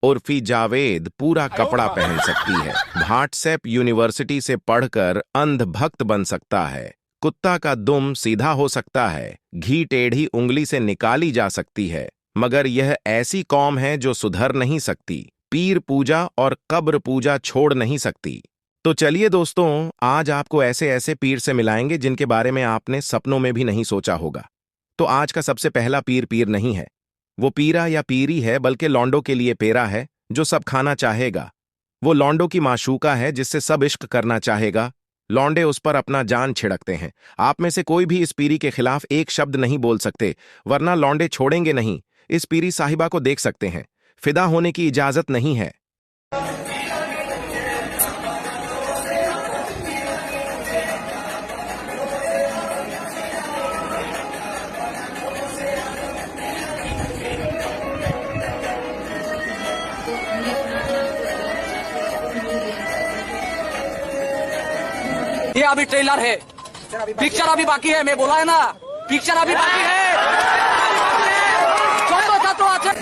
उर्फी जावेद पूरा कपड़ा पहन सकती है। व्हाट्सएप यूनिवर्सिटी से पढ़कर अंधभक्त बन सकता है। कुत्ता का दुम सीधा हो सकता है। घी टेढ़ी उंगली से निकाली जा सकती है। मगर यह ऐसी कौम है जो सुधर नहीं सकती। पीर पूजा और कब्र पूजा छोड़ नहीं सकती। तो चलिए दोस्तों, आज आपको ऐसे ऐसे पीर से मिलाएंगे जिनके बारे में आपने सपनों में भी नहीं सोचा होगा। तो आज का सबसे पहला पीर पीर नहीं है, वो पीरा या पीरी है, बल्कि लौंडों के लिए पेरा है जो सब खाना चाहेगा। वो लौंडों की माशूका है जिससे सब इश्क करना चाहेगा। लौंडे उस पर अपना जान छिड़कते हैं। आप में से कोई भी इस पीरी के खिलाफ एक शब्द नहीं बोल सकते, वरना लौंडे छोड़ेंगे नहीं। इस पीरी साहिबा को देख सकते हैं। फिदा होने की इजाजत नहीं है। ये अभी ट्रेलर है, पिक्चर अभी बाकी है। मैं बोला है ना, पिक्चर अभी बाकी है। तो अच्छा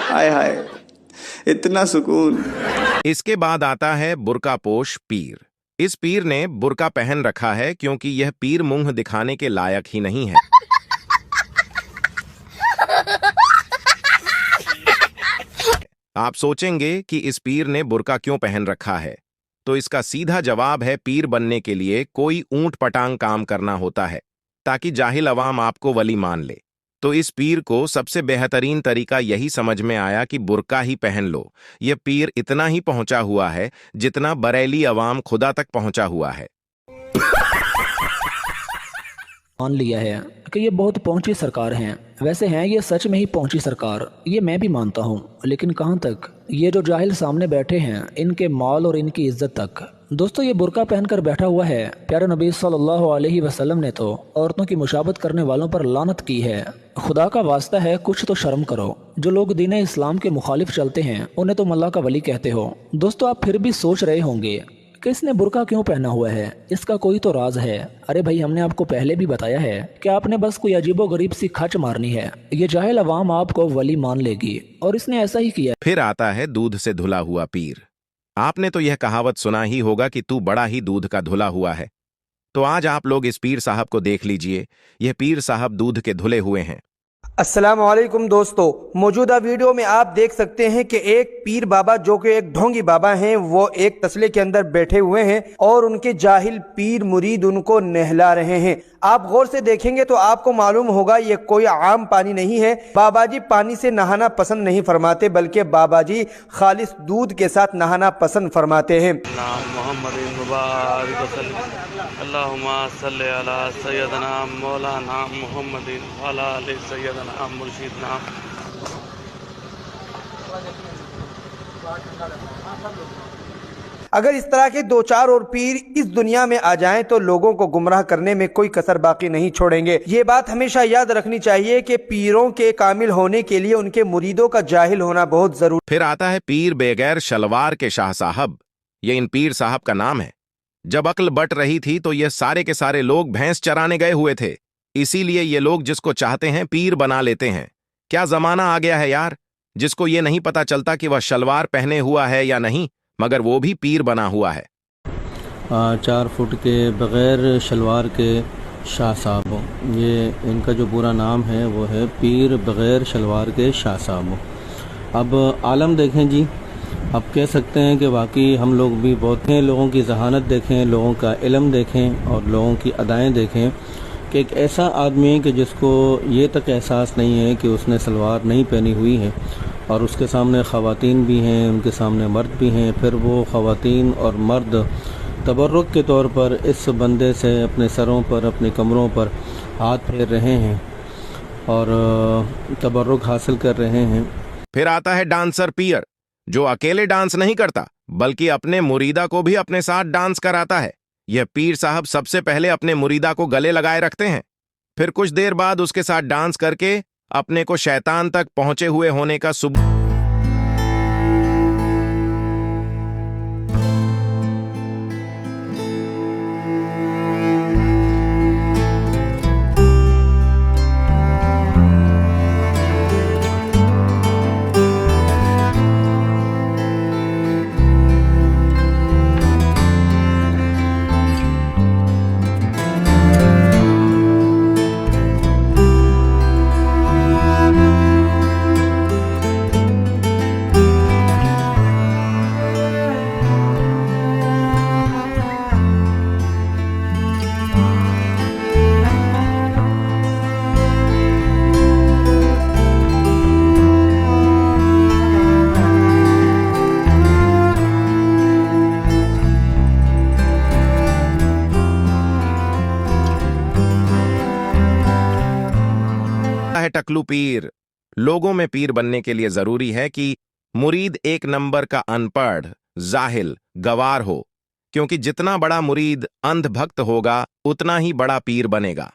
हाय हाय, इतना सुकून। इसके बाद आता है बुर्कापोश पीर। इस पीर ने बुर्का पहन रखा है क्योंकि यह पीर मुंह दिखाने के लायक ही नहीं है। आप सोचेंगे कि इस पीर ने बुर्का क्यों पहन रखा है, तो इसका सीधा जवाब है, पीर बनने के लिए कोई ऊंट पटांग काम करना होता है ताकि जाहिल अवाम आपको वली मान ले। तो इस पीर को सबसे बेहतरीन तरीका यही समझ में आया कि बुर्का ही पहन लो। यह पीर इतना ही पहुंचा हुआ है जितना बरेली अवाम खुदा तक पहुंचा हुआ है। मान लिया है कि ये बहुत पहुंची सरकार हैं। वैसे हैं ये सच में ही पहुंची सरकार, ये मैं भी मानता हूँ, लेकिन कहाँ तक? ये जो जाहिल सामने बैठे हैं, इनके माल और इनकी इज्जत तक। दोस्तों, ये बुर्का पहनकर बैठा हुआ है। प्यारे नबी सल्लल्लाहु अलैहि वसल्लम ने तो औरतों की मुशाबत करने वालों पर लानत की है। खुदा का वास्ता है, कुछ तो शर्म करो। जो लोग दीन इस्लाम के मुखालिफ चलते हैं उन्हें तुम अल्लाह का वली कहते हो। दोस्तों, आप फिर भी सोच रहे होंगे कि इसने बुर्का क्यों पहना हुआ है, इसका कोई तो राज है। अरे भाई, हमने आपको पहले भी बताया है कि आपने बस कोई अजीबो गरीब सी खच मारनी है, ये जाहिल अवाम आपको वली मान लेगी, और इसने ऐसा ही किया। फिर आता है दूध से धुला हुआ पीर। आपने तो यह कहावत सुना ही होगा कि तू बड़ा ही दूध का धुला हुआ है। तो आज आप लोग इस पीर साहब को देख लीजिए। यह पीर साहब दूध के धुले हुए हैं। अस्सलामुअलैकुम दोस्तों, मौजूदा वीडियो में आप देख सकते हैं कि एक पीर बाबा जो कि एक ढोंगी बाबा हैं, वो एक तसले के अंदर बैठे हुए हैं और उनके जाहिल पीर मुरीद उनको नहला रहे हैं। आप गौर से देखेंगे तो आपको मालूम होगा ये कोई आम पानी नहीं है। बाबा जी पानी से नहाना पसंद नहीं फरमाते, बल्कि बाबा जी खालिस दूध के साथ नहाना पसंद फरमाते हैं। अल्लाहुम्मा सल्ली अला सय्यदना मौलाना मुहम्मदिन व अला आलि सय्यदना मुर्शिदना। अगर इस तरह के दो चार और पीर इस दुनिया में आ जाएं तो लोगों को गुमराह करने में कोई कसर बाकी नहीं छोड़ेंगे। ये बात हमेशा याद रखनी चाहिए कि पीरों के कामिल होने के लिए उनके मुरीदों का जाहिल होना बहुत जरूरी। फिर आता है पीर बेगैर शलवार के शाह साहब। ये इन पीर साहब का नाम है। जब अक्ल बट रही थी तो ये सारे के सारे लोग भैंस चराने गए हुए थे, इसीलिए ये लोग जिसको चाहते हैं पीर बना लेते हैं। क्या जमाना आ गया है यार, जिसको ये नहीं पता चलता कि वह शलवार पहने हुआ है या नहीं, मगर वो भी पीर बना हुआ है। 4 फुट के बग़ैर शलवार के शाह साहब, ये इनका जो पूरा नाम है वो है पीर बग़ैर शलवार के शाह साहब। अब आलम देखें जी, अब कह सकते हैं कि वाकई हम लोग भी बहुत हैं। लोगों की जहानत देखें, लोगों का इल्म देखें और लोगों की अदाएँ देखें कि एक ऐसा आदमी है कि जिसको ये तक एहसास नहीं है कि उसने सलवार नहीं पहनी हुई है, और उसके सामने ख़वातीन भी हैं, उनके सामने मर्द भी हैं। फिर वो ख़वातीन और मर्द तबर्रुक के तौर पर इस बंदे से अपने सरों पर, अपने कमरों पर हाथ फेर रहे हैं। और तबर्रुक हासिल कर रहे हैं। फिर आता है डांसर पीर, जो अकेले डांस नहीं करता बल्कि अपने मुरीदा को भी अपने साथ डांस कराता है। यह पीर साहब सबसे पहले अपने मुरीदा को गले लगाए रखते हैं, फिर कुछ देर बाद उसके साथ डांस करके अपने को शैतान तक पहुंचे हुए होने का सबूत है टकलू पीर। लोगों में पीर बनने के लिए जरूरी है कि मुरीद एक नंबर का अनपढ़, जाहिल, गवार हो, क्योंकि जितना बड़ा मुरीद अंधभक्त होगा उतना ही बड़ा पीर बनेगा।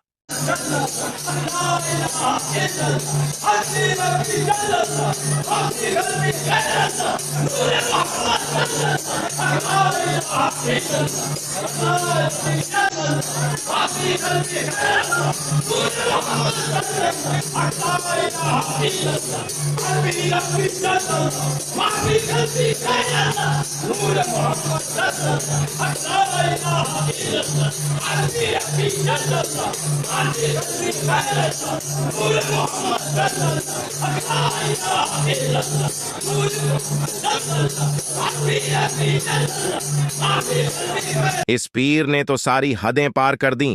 इस पीर ने तो सारी हदें पार कर दी।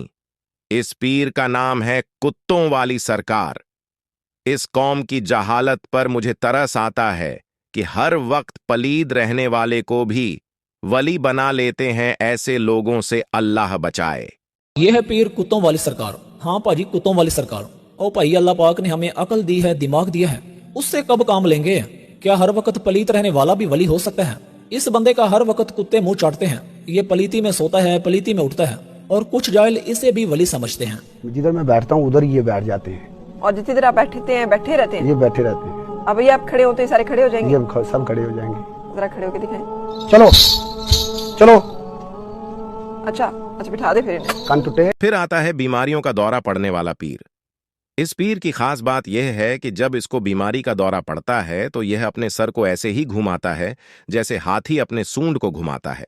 इस पीर का नाम है कुत्तों वाली सरकार। इस कौम की जहालत पर मुझे तरस आता है कि हर वक्त पलीद रहने वाले को भी वली बना लेते हैं। ऐसे लोगों से अल्लाह बचाए। ये है पीर कुत्तों वाली सरकार। हाँ भाजी, कुत्तों वाली सरकार। ओ भाई, अल्लाह पाक ने हमें अकल दी है, दिमाग दिया है, उससे कब काम लेंगे? क्या हर वक्त पलीत रहने वाला भी वली हो सकता है? इस बंदे का हर वक्त कुत्ते मुंह चाटते हैं। ये पलीती में सोता है, पलीती में उठता है, और कुछ जाहिल इसे भी वली समझते हैं। जिधर मैं बैठता हूँ उधर ये बैठ जाते हैं, और जितनी देर आप बैठते हैं बैठे रहते हैं। ये बैठे रहते हैं। अब ये आप खड़े होते हैं, सारे खड़े हो जाएंगे। ये सब खड़े हो जाएंगे। जरा खड़े होके दिखाएं। चलो चलो। अच्छा बिठा दे फिर इन्हें। कान टूटे। फिर आता है बीमारियों का दौरा पड़ने वाला पीर। इस पीर की खास बात यह है कि जब इसको बीमारी का दौरा पड़ता है तो यह अपने सर को ऐसे ही घुमाता है जैसे हाथी अपने सूंड को घुमाता है।